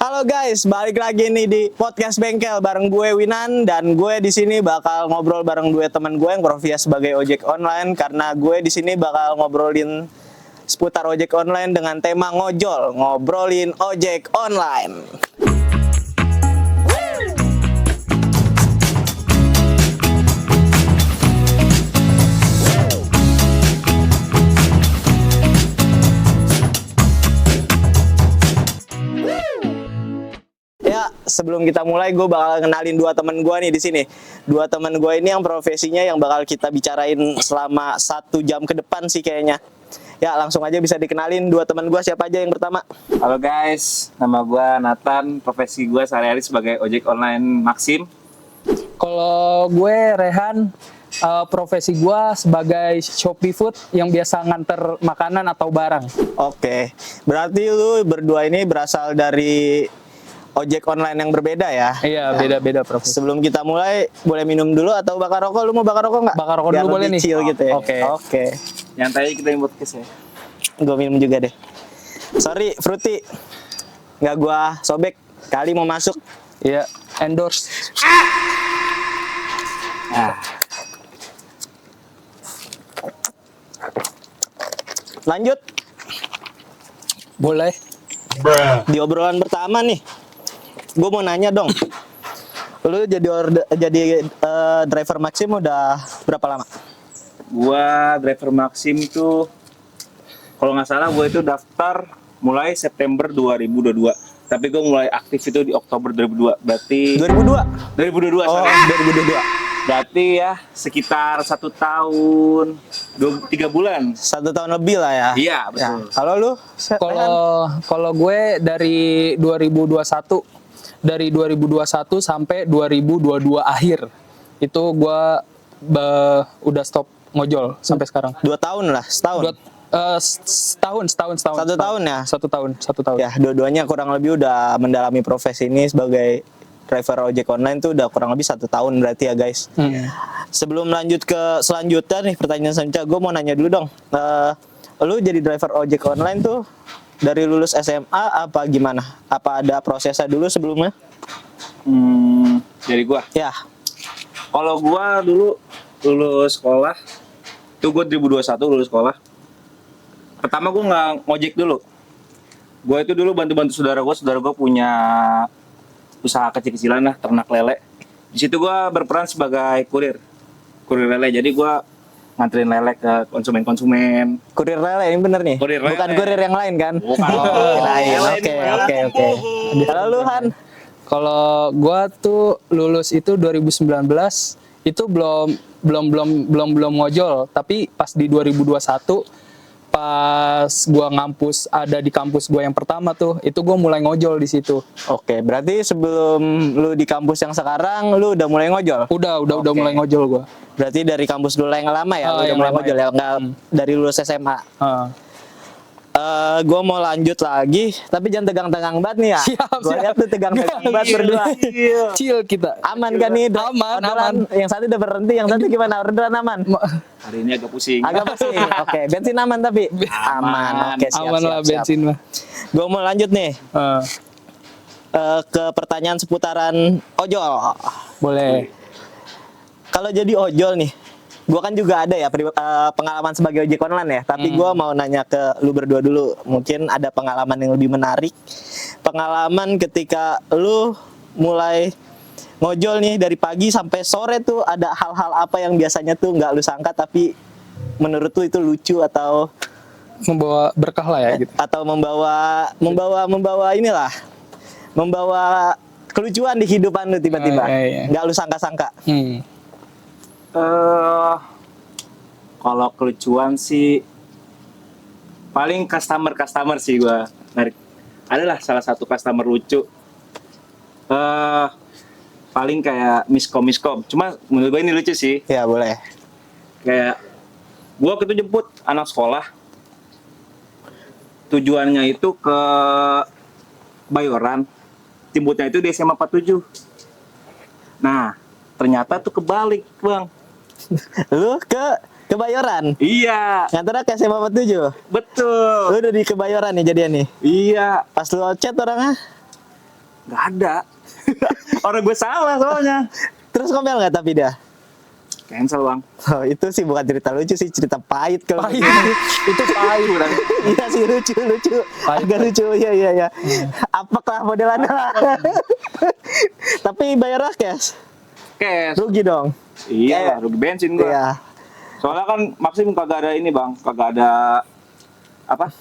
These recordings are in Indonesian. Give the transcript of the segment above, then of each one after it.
Halo guys, balik lagi nih di podcast Bengkel bareng gue Winan, dan gue di sini bakal ngobrol bareng dua teman gue yang profesinya sebagai ojek online, karena gue di sini bakal ngobrolin seputar ojek online dengan tema ngojol, ngobrolin ojek online. Ya, sebelum kita mulai, gue bakal kenalin dua teman gue nih di sini. Dua teman gue ini yang profesinya yang bakal kita bicarain selama 1 jam ke depan sih kayaknya. Ya, langsung aja bisa dikenalin dua teman gue, siapa aja yang pertama? Halo guys, nama gue Nathan, profesi gue sehari-hari sebagai ojek online Maxim. Kalau gue Rehan, profesi gue sebagai Shopee Food yang biasa nganter makanan atau barang. Oke, berarti lu berdua ini berasal dari ojek online yang berbeda ya? Iya, beda-beda profesi. Sebelum kita mulai, boleh minum dulu atau bakar rokok? Lu mau bakar rokok nggak? Bakar rokok Biar dulu boleh lebih nih. chill gitu ya? Oke. Nyantai kita yang podcast ya. Gue minum juga deh. Sorry, Fruity. Nggak gua sobek. Kali mau masuk. Iya, endorse. Nah, Lanjut. Boleh. Di obrolan pertama nih, gue mau nanya dong. Lu jadi driver Maxim udah berapa lama? gue driver Maxim itu, kalau nggak salah gue itu daftar mulai September 2022. Tapi gue mulai aktif itu di Oktober 2002. Berarti 2002? 2022. Oh, Sorry. 2022. Berarti ya sekitar 1 tahun 3 bulan. 1 tahun lebih lah ya. Iya, Ya. betul. Kalau lu? Kalau gue dari 2021 sampai 2022 akhir itu gue udah stop ngojol sampai sekarang. 2 tahun lah, setahun. Setahun. 1 tahun ya? 1 tahun. Ya, dua-duanya kurang lebih udah mendalami profesi ini sebagai driver ojek online tuh udah kurang lebih 1 tahun berarti ya guys. Sebelum lanjut ke selanjutnya nih, pertanyaan selanjutnya, gue mau nanya dulu dong. Lu jadi driver ojek online tuh dari lulus SMA apa gimana? Apa ada prosesnya dulu sebelumnya? Dari gue. Ya, Kalau gue dulu lulus sekolah, itu gue 2021 lulus sekolah. Pertama gue nggak ngojek dulu. Gue itu dulu bantu-bantu saudara gue punya usaha kecil-kecilan lah, ternak lele. Di situ gue berperan sebagai kurir lele. Jadi gue nganterin lele ke konsumen-konsumen. kurir lele ini bener nih? Kurir lele. Bukan kurir yang lain kan? Bukan. Kirain. Oke. Kalau lu Han? Kalau gua tuh lulus itu 2019 itu belum ngojol, tapi pas di 2021 pas gua ngampus ada di kampus gua yang pertama tuh, itu gua mulai ngojol di situ. Oke, berarti sebelum lu di kampus yang sekarang lu udah mulai ngojol? Udah Oke. mulai ngojol gua. Berarti dari kampus dulu yang lama ya, lu udah Yang mulai lama ngojol ya, nggak dari lulus SMA. Gue mau lanjut lagi, tapi jangan tegang-tegang banget nih ya. Gue lihat tuh tegang-tegang banget berdua. Chill kita. Aman kan nih? Aman. Yang satu udah berhenti, yang satu gimana? Orderan aman? Hari ini agak pusing. Agak pusing. Oke, bensin aman tapi? Aman. Oke, siap. Aman lah bensin mah. Gue mau lanjut nih ke pertanyaan seputaran ojol. Boleh. Kalau jadi ojol nih, gue kan juga ada ya pengalaman sebagai ojek online ya. Tapi gue mau nanya ke lu berdua dulu. Mungkin ada pengalaman yang lebih menarik. Pengalaman ketika lu mulai ngojol nih dari pagi sampai sore tuh, ada hal-hal apa yang biasanya tuh nggak lu sangka tapi menurut lu itu lucu atau Membawa berkah lah ya gitu. atau membawa kelucuan di kehidupan lu tiba-tiba. Iya. Nggak lu sangka-sangka. Kalau kelucuan sih paling customer sih gue narik. Adalah salah satu customer lucu. Paling kayak miskom. Cuma menurut gue ini lucu sih. Ya boleh. Kayak gue waktu itu jemput anak sekolah. Tujuannya itu ke Bayoran. Jemputnya itu di SMA 47. Nah, ternyata tuh kebalik, Bang. Lu ke Kebayoran? Iya. Ngantar ke SMA 47? Betul. Lu udah di Kebayoran nih jadian nih? Iya. Pas lu chat orangnya? Nggak ada. Orang gue salah soalnya. Terus ngomel nggak tapi dia? Cancel bang. Oh, itu sih bukan cerita lucu sih, cerita pahit kalau Pahit. begini. Itu pahit. Iya sih lucu. Pahit. Agak lucu. Iya. Apakah modelannya? Tapi bayarnya cash. Cash. Rugi dong. Iya, rugi bensin gue. Iya. Soalnya kan maksimum kagak ada ini bang, kagak ada apa?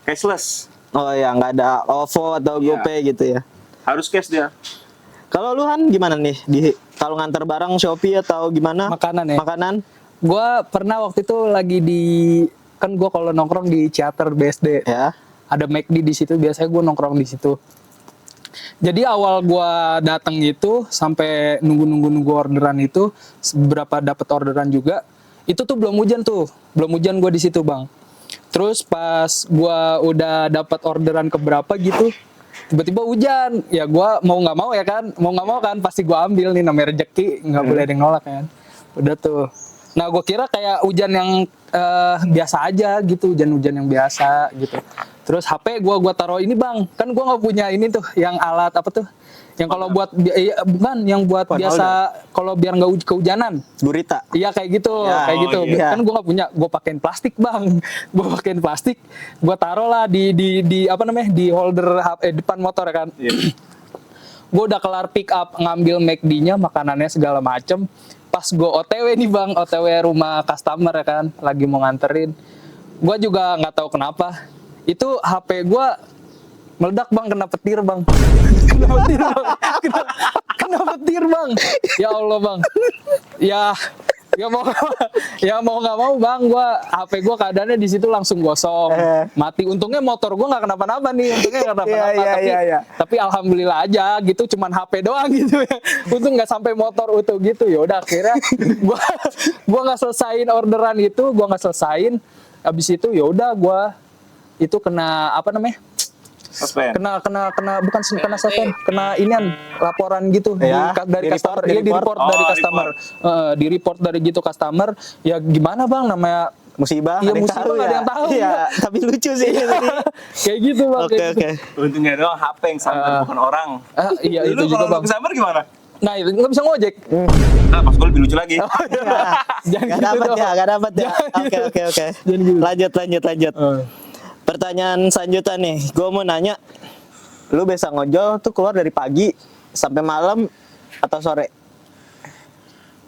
Cashless. Oh ya, nggak ada OVO atau Iya. GoPay gitu ya. Harus cash dia. Kalau lu Han gimana nih? Kalau nganter barang Shopee atau gimana? Makanan ya? Makanan? Gua pernah waktu itu lagi kan gua kalau nongkrong di Ciater BSD. Ya. Ada McD di situ, biasanya gua nongkrong di situ. Jadi awal gua datang itu sampai nunggu orderan itu, beberapa dapat orderan juga. Itu tuh belum hujan gua di situ, Bang. Terus pas gua udah dapat orderan keberapa gitu, tiba-tiba hujan. Ya gua mau nggak mau kan pasti gua ambil nih, namanya rezeki, nggak boleh ada yang nolak kan. Udah tuh. Nah gua kira kayak hujan yang biasa aja gitu, hujan-hujan yang biasa gitu. Terus HP gua taruh ini bang, kan gua nggak punya ini tuh, yang alat apa tuh, yang kalau buat bukan yang buat Phone biasa kalau biar nggak kehujanan. Gurita. Iya kayak gitu, Ya, kayak gitu. iya. Kan gue nggak punya, gue pakein plastik bang. Gue pakein plastik, gue taruh lah di apa namanya, di holder depan motor ya kan. Iya. Gue udah kelar pick up, ngambil McD-nya, makanannya segala macem. Pas gue OTW nih bang, OTW rumah customer ya kan, lagi mau nganterin. Gue juga nggak tahu kenapa, itu HP gue meledak bang, kena petir bang. Kena petir bang. Kena petir bang. Ya Allah bang. Ya mau nggak mau bang, HP gua keadaannya di situ langsung gosong, mati. Untungnya motor gua nggak kenapa-napa nih, untungnya nggak kenapa-napa. Tapi alhamdulillah aja gitu, cuman HP doang gitu ya. Untung nggak sampai motor utuh gitu. Ya udah akhirnya gua nggak selesain orderan itu, gua nggak selesain. Abis itu ya udah gua itu kena apa namanya? Suspend. Kena bukan kena suspend, kena inian laporan gitu Ya, dari customer. Iya di report dari customer. Di report dari gitu customer. Ya gimana bang, namanya Musibah. Iya, ada yang musibah tahu nggak ada yang tahu, Iya, ya. tapi lucu sih. kayak gitu bang. Oke, kayak gitu. oke. Untungnya doang HP yang sampai bukan orang. Iya itu Lu juga kalau bang. kesambar gimana? Nah itu nggak bisa ngojek. Nah, pas gue lebih lucu lagi. Jangan Gak gitu dapat dong. ya, gak dapat ya. Oke. Jangan gitu. Lanjut. Pertanyaan selanjutnya nih, gue mau nanya, lu biasa ngojol tuh keluar dari pagi sampai malam atau sore?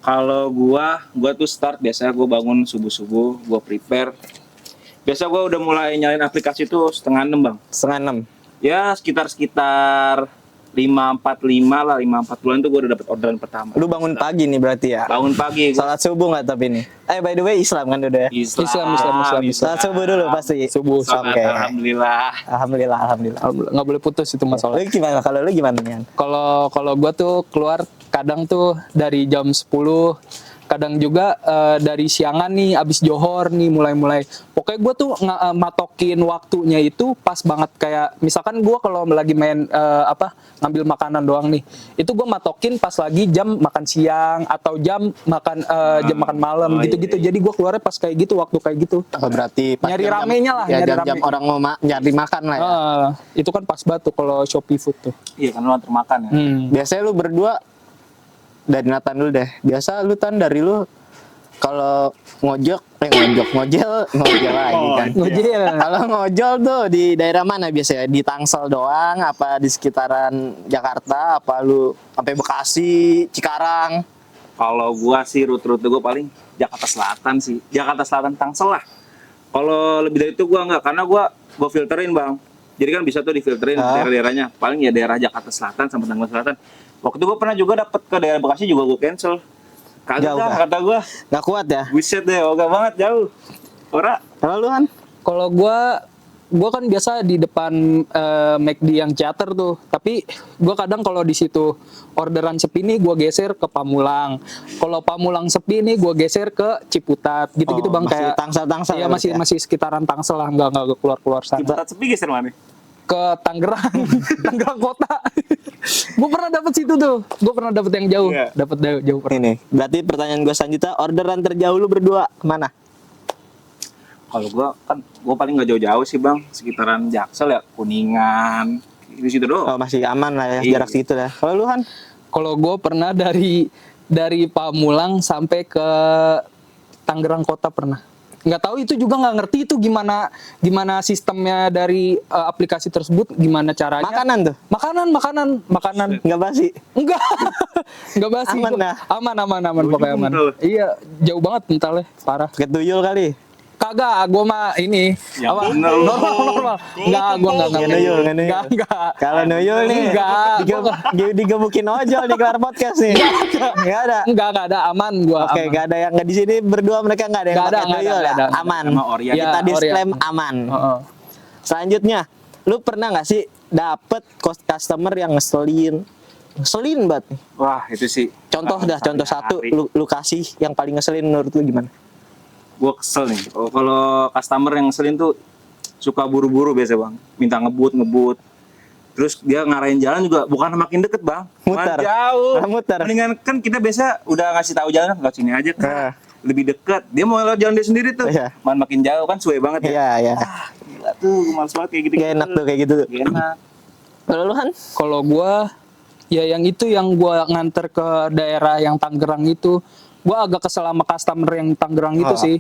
Kalau gua tuh start biasanya gua bangun subuh-subuh, gua prepare. Biasa gua udah mulai nyalain aplikasi tuh 5:30 bang. 5:30. Ya sekitar 5:45 lah, 5:40 tuh gua udah dapet orderan pertama. Lu bangun pagi nih berarti ya? Bangun pagi. Salat subuh nggak tapi nih? By the way Islam kan udah ya? Islam. Salat subuh dulu pasti. Subuh. Oke. Alhamdulillah. Alhamdulillah. Nggak boleh putus itu masalah. Lu gimana? Kalau lu gimana nih? Kalau gue tuh keluar kadang tuh dari jam 10, kadang juga dari siangan nih, abis johor nih mulai. Pokoknya gue tuh matokin waktunya itu pas banget, kayak misalkan gue kalau lagi main ngambil makanan doang nih, itu gue matokin pas lagi jam makan siang atau jam makan malam gitu-gitu. Jadi gue keluarnya pas kayak gitu, waktu kayak gitu. Apa berarti pas Nyari jam-jam- ramenya lah, ya, nyari jam-jam rame. orang mau nyari makan lah ya. Itu kan pas banget tuh kalau Shopee Food tuh. Iya kan lu antar makan ya. Biasanya lu berdua, dari Nathan dulu deh. Biasa lu dari lu kalau ngojol lagi kan. Ngojek. Kalau ngojol tuh di daerah mana biasanya? Di Tangsel doang? Apa di sekitaran Jakarta? Apa lu sampai Bekasi, Cikarang? Kalau gua sih rute-rute gua paling Jakarta Selatan sih. Jakarta Selatan Tangsel lah. Kalau lebih dari itu gua enggak, karena gua filterin, Bang. Jadi kan bisa tuh difilterin daerah-daerahnya. Paling ya daerah Jakarta Selatan sampai Tangerang Selatan. Waktu itu gue pernah juga dapet ke daerah Bekasi juga gue cancel. Kagak Jauh, dah, Kak? kata gue. Nggak kuat ya? Buset deh, oga banget jauh. Ora. Kalau lu kan? Kalau gua kan biasa di depan McD yang Ciater tuh. Tapi gua kadang kalau di situ orderan sepi nih gua geser ke Pamulang. Kalau Pamulang sepi nih gua geser ke Ciputat. Gitu-gitu Bang, masih kayak Tangsel Iya, berarti ya? masih sekitaran Tangsel lah, enggak keluar sana. Ciputat sepi geser mana? Ke Tangerang, Tangerang kota. Gue pernah dapet situ tuh. Gue pernah dapet yang jauh, Iya. dapet jauh pernah. Ini. Berarti pertanyaan gue selanjutnya, orderan terjauh lu berdua kemana? Kalau gue paling nggak jauh-jauh sih bang, sekitaran Jaksel ya, Kuningan di situ doang. Oh, masih aman lah ya, Iya. jarak segitu lah. Kalau lu Han? Kalau gue pernah dari Pamulang sampai ke Tangerang kota pernah. Nggak tahu itu juga nggak ngerti itu gimana sistemnya dari aplikasi tersebut, gimana caranya. Makanan tuh? Makanan. Nggak basi? Enggak. Enggak basi. Aman Gua. dah. Aman pokoknya aman. Kental. Iya, jauh banget mentalnya, parah. Pakai tuyul kali? Kagak, gua mah ini Ya apa? bener lu. Normal. Enggak, gua enggak Nggak nuyul, nggak nuyul. Enggak. Kalau nuyul nih, Enggak. digebukin ojol di kelar podcast nih. Nggak ada. Enggak ada, aman gua. Oke, aman. nggak ada yang nggak di sini berdua mereka nggak ada yang Nggak ada, pakai nggak ada, tuyul ya. nggak ada. Aman. Sama Orient. Kita Ya, disclaim Orient. aman. Heeh. Selanjutnya, lu pernah nggak sih dapet customer yang ngeselin banget nih? Wah, itu sih. Contoh contoh satu, lu kasih yang paling ngeselin menurut lu gimana? Gue kesel nih. Kalau customer yang ngeselin tuh suka buru-buru biasa bang, minta ngebut. Terus dia ngarahin jalan juga bukan makin deket bang, Muter. malah jauh. Muter. Mendingan kan kita biasa udah ngasih tahu jalan, lewat sini aja kan, lebih deket. Dia mau lewat jalan dia sendiri tuh, Iya. malah makin jauh kan suwe banget ya. Iya, iya. Gila tuh, gue males banget kayak gitu. Gak enak tuh kayak gitu. Gak enak. Kalau lu Han? Kalau gua ya yang gua nganter ke daerah yang Tangerang itu, gua agak kesel sama customer yang Tangerang itu sih.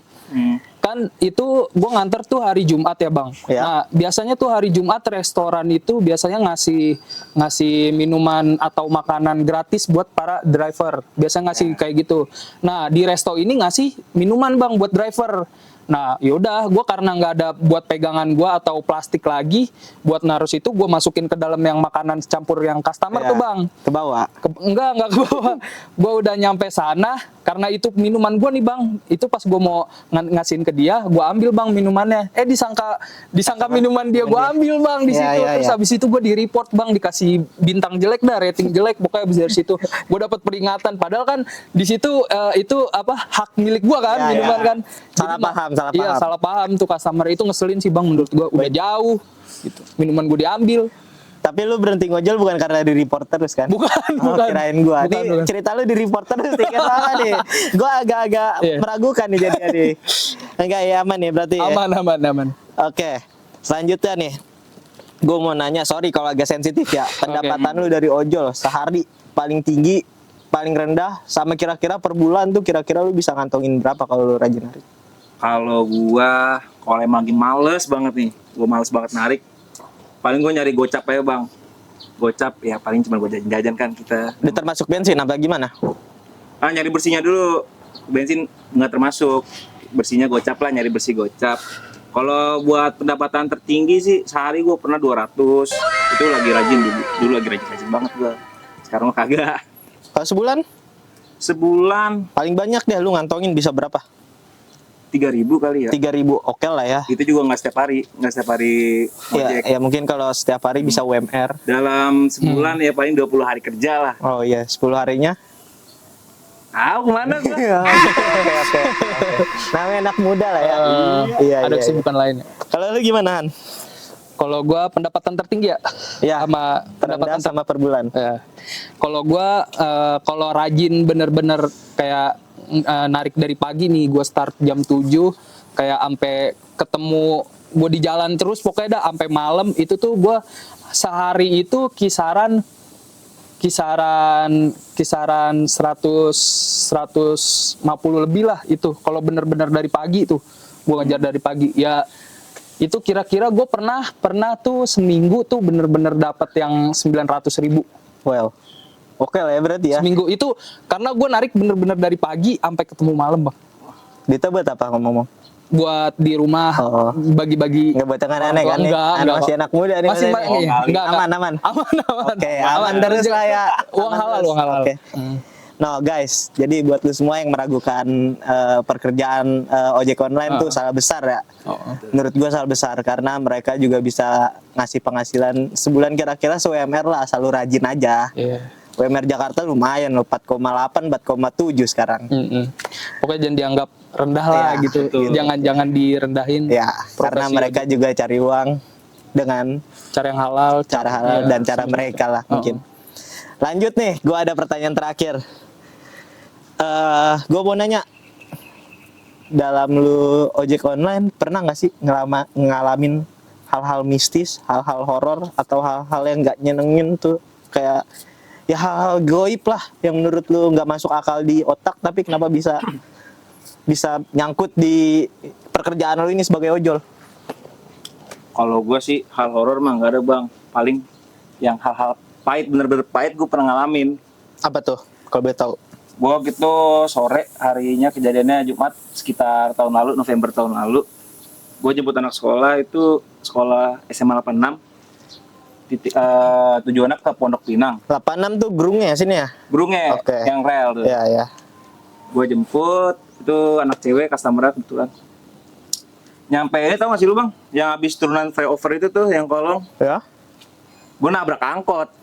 Kan itu gua nganter tuh hari Jumat ya bang. Ya. Nah biasanya tuh hari Jumat restoran itu biasanya ngasih minuman atau makanan gratis buat para driver. Biasanya ngasih kayak gitu. Nah di resto ini ngasih minuman bang buat driver. Nah yaudah gue karena nggak ada buat pegangan gue atau plastik lagi buat naruh situ, gue masukin ke dalam yang makanan campur yang customer Iya. tuh bang. Ke bawah. Enggak ke bawah. Gue udah nyampe sana karena itu minuman gue nih bang. Itu pas gue mau ngasihin ke dia, gue ambil bang minumannya. Disangka minuman dia gue ambil bang di Iya, situ. iya, Terus iya. habis itu gue di report bang, dikasih bintang jelek dah, rating jelek. Pokoknya habis dari situ gue dapat peringatan. Padahal kan di situ itu apa hak milik gue kan Iya, minuman iya. kan. Salah Jadi, paham. Iya salah paham tuh customer itu ngeselin sih bang menurut gue. Udah jauh. Gitu. Minuman gue diambil. Tapi lu berhenti ngojol bukan karena di report terus kan? Bukan, Oh, bukan. kirain gua. Bukan, Nih bukan. cerita lu di report terus nih salah nih. Gua agak-agak Iya. meragukan nih jadinya nih. Enggak ya aman ya berarti ya. Aman. Oke. Selanjutnya nih. Gue mau nanya, sorry kalau agak sensitif ya. Pendapatan lu dari ojol sehari paling tinggi, paling rendah, sama kira-kira per bulan tuh kira-kira lu bisa ngantongin berapa kalau lu rajin narik? Kalau gua, kalau emang lagi males banget nih, gua males banget narik, paling gua nyari gocap aja bang. Gocap ya paling cuma gua jajan kan kita. Udah termasuk bensin apa gimana? Nyari bersihnya dulu, bensin nggak termasuk. Bersihnya gocap lah, nyari bersih gocap. Kalau buat pendapatan tertinggi sih sehari gua pernah 200. Itu lagi rajin dulu lagi rajin banget gua. Sekarang mah kagak. Kalau sebulan? Sebulan Paling banyak deh lu ngantongin bisa berapa? 3.000 kali ya. 3.000, oke lah ya. Itu juga nggak setiap hari ojek. Ya mungkin kalau setiap hari bisa UMR. Dalam sebulan ya paling 20 hari kerja lah. Oh iya, 10 harinya. Kemana gua? Oke. Namanya anak muda lah ya. Iya, Ada iya, kesibukan lainnya. Kalau lu gimana Han? Kalau gua pendapatan tertinggi ya, Ya, sama Pendapatan sama per bulan. ya. Kalau gua kalau rajin bener-bener kayak narik dari pagi nih, gua start jam 7 kayak sampai ketemu gua di jalan terus pokoknya dah sampai malam itu tuh gua sehari itu kisaran 150 lebih lah itu kalau bener-bener dari pagi tuh gua ngejar dari pagi ya. Itu kira-kira gue pernah tuh seminggu tuh bener-bener dapat yang 900.000. Well, oke lah ya berarti ya. Seminggu itu karena gue narik bener-bener dari pagi sampai ketemu malam bang. Dita buat apa ngomong-ngomong? Buat di rumah Oh. bagi-bagi. Nggak buat yang aneh-aneh kan? Enggak, Nih? Masih anak muda nih. Masih Mas, nih. enggak. Aman. Aman. Oke, aman terus lah ya. Uang Aman halal, terus. uang halal. Oke. No guys, jadi buat lu semua yang meragukan pekerjaan ojek online tuh salah besar ya. Menurut gua salah besar karena mereka juga bisa ngasih penghasilan sebulan kira-kira se-UMR lah, asal lu rajin aja. Iya. UMR Jakarta lumayan loh, 4,8, 4,7 sekarang. Pokoknya jangan dianggap rendah lah Iya, gitu. betul. Jangan direndahin. Ya, karena Profesi mereka juga cari uang dengan cara yang halal, cara halal Iya, dan cara mereka lah mungkin. Lanjut nih, gua ada pertanyaan terakhir. Gue mau nanya, dalam lu ojek online pernah nggak sih ngalamin hal-hal mistis, hal-hal horor atau hal-hal yang nggak nyenengin tuh, kayak ya hal-hal goib lah yang menurut lu nggak masuk akal di otak tapi kenapa bisa bisa nyangkut di pekerjaan lu ini sebagai ojol? Kalau gue sih hal horor mah nggak ada bang. Paling yang hal-hal pahit, bener-bener pahit gue pernah ngalamin. Apa tuh kalau boleh tahu? Gue gitu sore harinya, kejadiannya Jumat sekitar tahun lalu, November tahun lalu. Gue jemput anak sekolah, itu sekolah SMA 86. Tujuannya ke Pondok Pinang. 86 tuh gerungnya sini ya? Burungnya Oke. yang rel tuh. Iya, ya. Gue jemput, itu anak cewek customer kebetulan. Nyampe ini tau gak sih lu bang? Yang habis turunan flyover itu tuh, yang kolong. Ya. Gue nabrak angkot.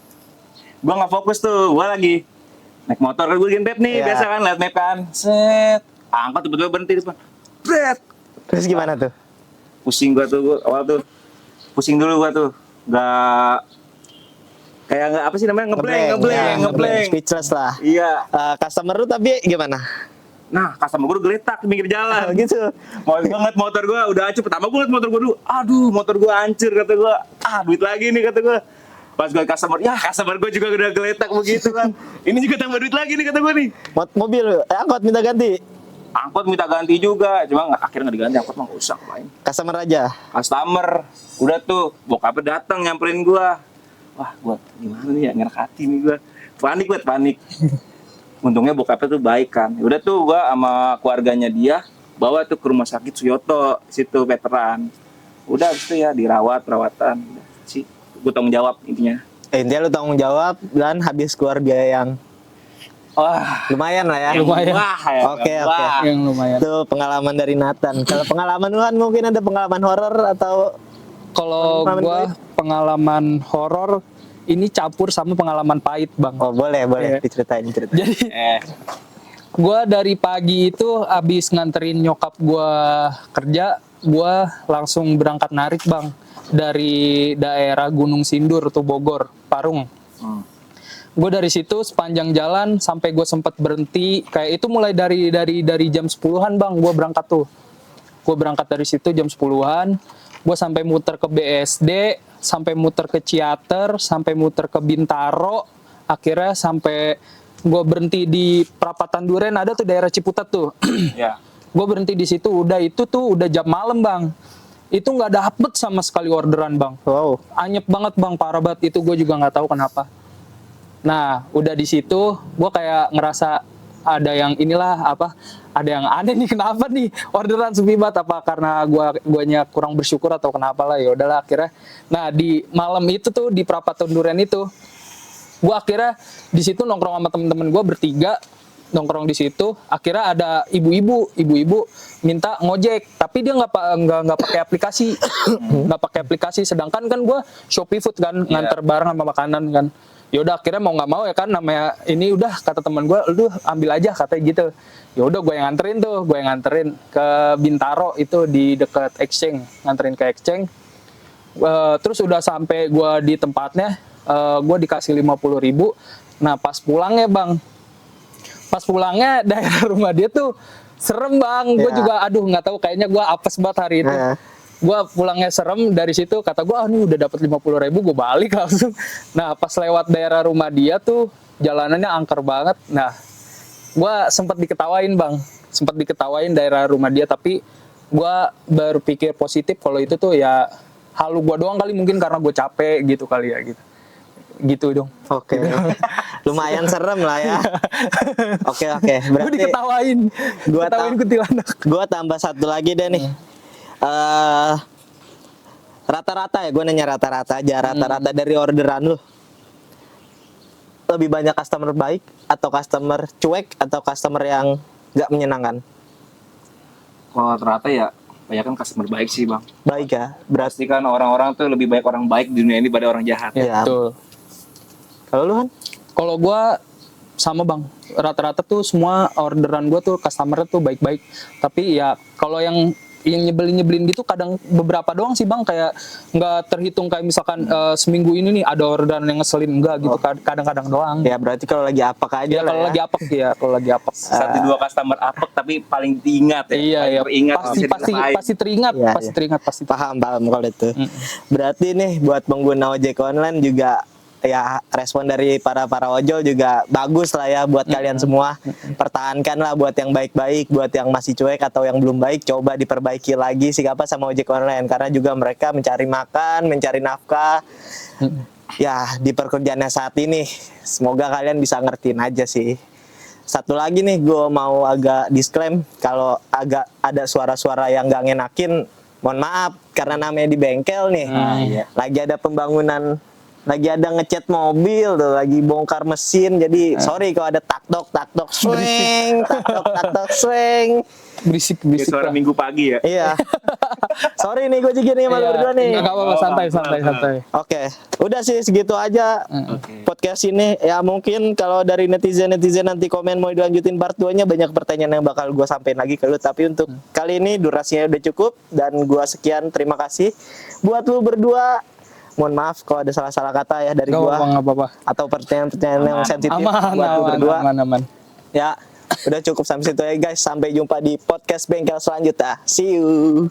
Gue nggak fokus tuh, gue lagi naik motor, gue bikin map nih, Iya. biasa kan, liat map kan. Set, angkot tiba-tiba berhenti di depan. Bret, Terus gimana tuh? pusing gue tuh, awal tuh. Pusing dulu gue tuh. Nggak, kayak nggak apa sih namanya, ngeblank. Speechless lah. Iya. Customer lu tapi gimana? Nah, customer gue geletak di pinggir jalan. Gitu. Mau banget motor gue udah hancur. Pertama gue ngeliat motor gue dulu, aduh motor gue hancur kata gue. Duit lagi nih kata gue. Pas gue customer, ya customer gue juga udah geletak begitu kan. Ini juga tambah duit lagi nih kata gue nih. Mobil, angkot minta ganti. Angkot minta ganti juga, cuma akhirnya nggak diganti, angkot mah nggak usah main. Customer aja. Customer, udah tuh, bokapnya datang nyamperin gue. Wah, gue gimana nih ya, ngerkati nih gue. Panik. Untungnya bokapnya tuh baik kan. Udah tuh gue sama keluarganya dia bawa tuh ke rumah sakit Suyoto, situ veteran. Udah habis itu ya perawatan. Udah sih, gue tanggung jawab intinya. Intinya lu tanggung jawab dan habis keluar biaya yang Wah, lumayan lah ya. Lumayan. wah ya. Oke. Wah. Yang lumayan. Itu pengalaman dari Nathan. Kalau pengalaman lu kan mungkin ada pengalaman horor atau Kalau Pengalaman gua pahit? pengalaman horor ini campur sama pengalaman pahit, Bang. oh boleh Iya. diceritain. Jadi Eh, gua dari pagi itu abis nganterin nyokap gua kerja, gua langsung berangkat narik, Bang, dari daerah Gunung Sindur tuh Bogor, Parung. Gue dari situ sepanjang jalan sampai gue sempat berhenti, kayak itu mulai dari jam 10-an, Bang, gue berangkat tuh. Gue berangkat dari situ jam 10-an, gue sampai muter ke BSD, sampai muter ke Ciater, sampai muter ke Bintaro, akhirnya sampai gue berhenti di perapatan Duren, ada tuh daerah Ciputat tuh. ya. Gue berhenti di situ, udah jam malam, Bang. Itu nggak dapet sama sekali orderan, Bang. Wow. Anyep banget, Bang, parah banget. Itu gue juga nggak tahu kenapa. Nah, udah di situ gue kayak ngerasa ada yang ada yang aneh nih, kenapa nih orderan sepi banget, apa karena guanya kurang bersyukur atau kenapa lah, ya udahlah akhirnya. Nah, di malam itu tuh di perapatan Duren itu gue akhirnya di situ nongkrong sama temen-temen gue bertiga, nongkrong di situ. Akhirnya ada ibu-ibu minta ngojek, tapi dia nggak pakai aplikasi. Nggak pakai aplikasi, sedangkan kan gue Shopee Food kan, nganter barang sama makanan kan. Ya udah akhirnya mau nggak mau ya kan, namanya ini udah kata teman gue, lu ambil aja katanya gitu. Ya udah gue yang nganterin ke Bintaro, itu di dekat Exchange, nganterin ke Exchange. Terus udah sampai gue di tempatnya, gue dikasih 50.000. Nah pas pulangnya, Bang, daerah rumah dia tuh serem, Bang. Gue Ya. juga aduh nggak tahu, kayaknya gue apes banget hari itu. Gue pulangnya serem. Dari situ kata gue, ini udah dapat 50.000, gue balik langsung. Nah pas lewat daerah rumah dia tuh jalanannya angker banget. Nah gue sempat diketawain, Bang, daerah rumah dia, tapi gue berpikir positif kalau itu tuh ya halu gue doang kali, mungkin karena gue capek gitu kali ya, gitu dong. Oke. Lumayan serem lah ya. Oke. Gue Berarti diketawain kuntilanak. gua tambah satu lagi deh nih. Rata-rata ya, gue nanya rata-rata aja. Rata-rata dari orderan lu, lebih banyak customer baik atau customer cuek atau customer yang nggak menyenangkan? Kalau ternyata ya banyak kan customer baik sih bang. Baik ya, berarti. Pasti kan orang-orang tuh lebih baik orang baik di dunia ini pada orang jahat. Ya. Betul. Kalau lu kan? Kalau gue sama, Bang, rata-rata tuh semua orderan gue tuh customer tuh baik-baik. Tapi ya kalau yang yang nyebelin gitu kadang beberapa doang sih Bang, kayak nggak terhitung kayak misalkan seminggu ini nih ada orderan yang ngeselin, enggak gitu, kadang-kadang doang. Ya berarti kalau lagi apek aja Ya lah kalau ya. lagi apek ya, kalau lagi apek. Satu dua customer apek tapi paling diingat ya. Iya Paling ya, teringat pasti bisa pasti diceritain. pasti teringat, Iya, pasti iya. teringat pasti. Paham kalau itu. Berarti nih buat pengguna ojek online juga ya respon dari para ojol juga bagus lah ya buat kalian semua. Pertahankan lah buat yang baik-baik, buat yang masih cuek atau yang belum baik coba diperbaiki lagi sikapnya sama ojek online karena juga mereka mencari makan, mencari nafkah. Ya di pekerjaannya saat ini semoga kalian bisa ngertiin aja sih. Satu lagi nih gue mau agak disclaim kalau agak ada suara-suara yang gak ngenakin, mohon maaf karena namanya di bengkel nih. Lagi ada pembangunan, lagi ada ngecat mobil tuh, lagi bongkar mesin. Jadi sorry kalau ada takdok swing, takdok swing. Berisik Kayak suara Bang. minggu pagi ya. Iya. Sorry nih gue juga nih malu Iya, berdua nih. nggak apa-apa, santai. Oke, udah sih segitu aja podcast ini. Ya mungkin kalau dari netizen nanti komen mau dilanjutin part 2-nya, banyak pertanyaan yang bakal gue sampein lagi ke lu. Tapi untuk kali ini durasinya udah cukup dan gue sekian, terima kasih buat lu berdua. Mohon maaf kalau ada salah-salah kata ya dari Nggak gua apa-apa, nggak apa-apa. atau pertanyaan yang sensitif Aman, buat lu berdua. aman. Ya, udah cukup sampai situ ya guys. Sampai jumpa di podcast bengkel selanjutnya. See you.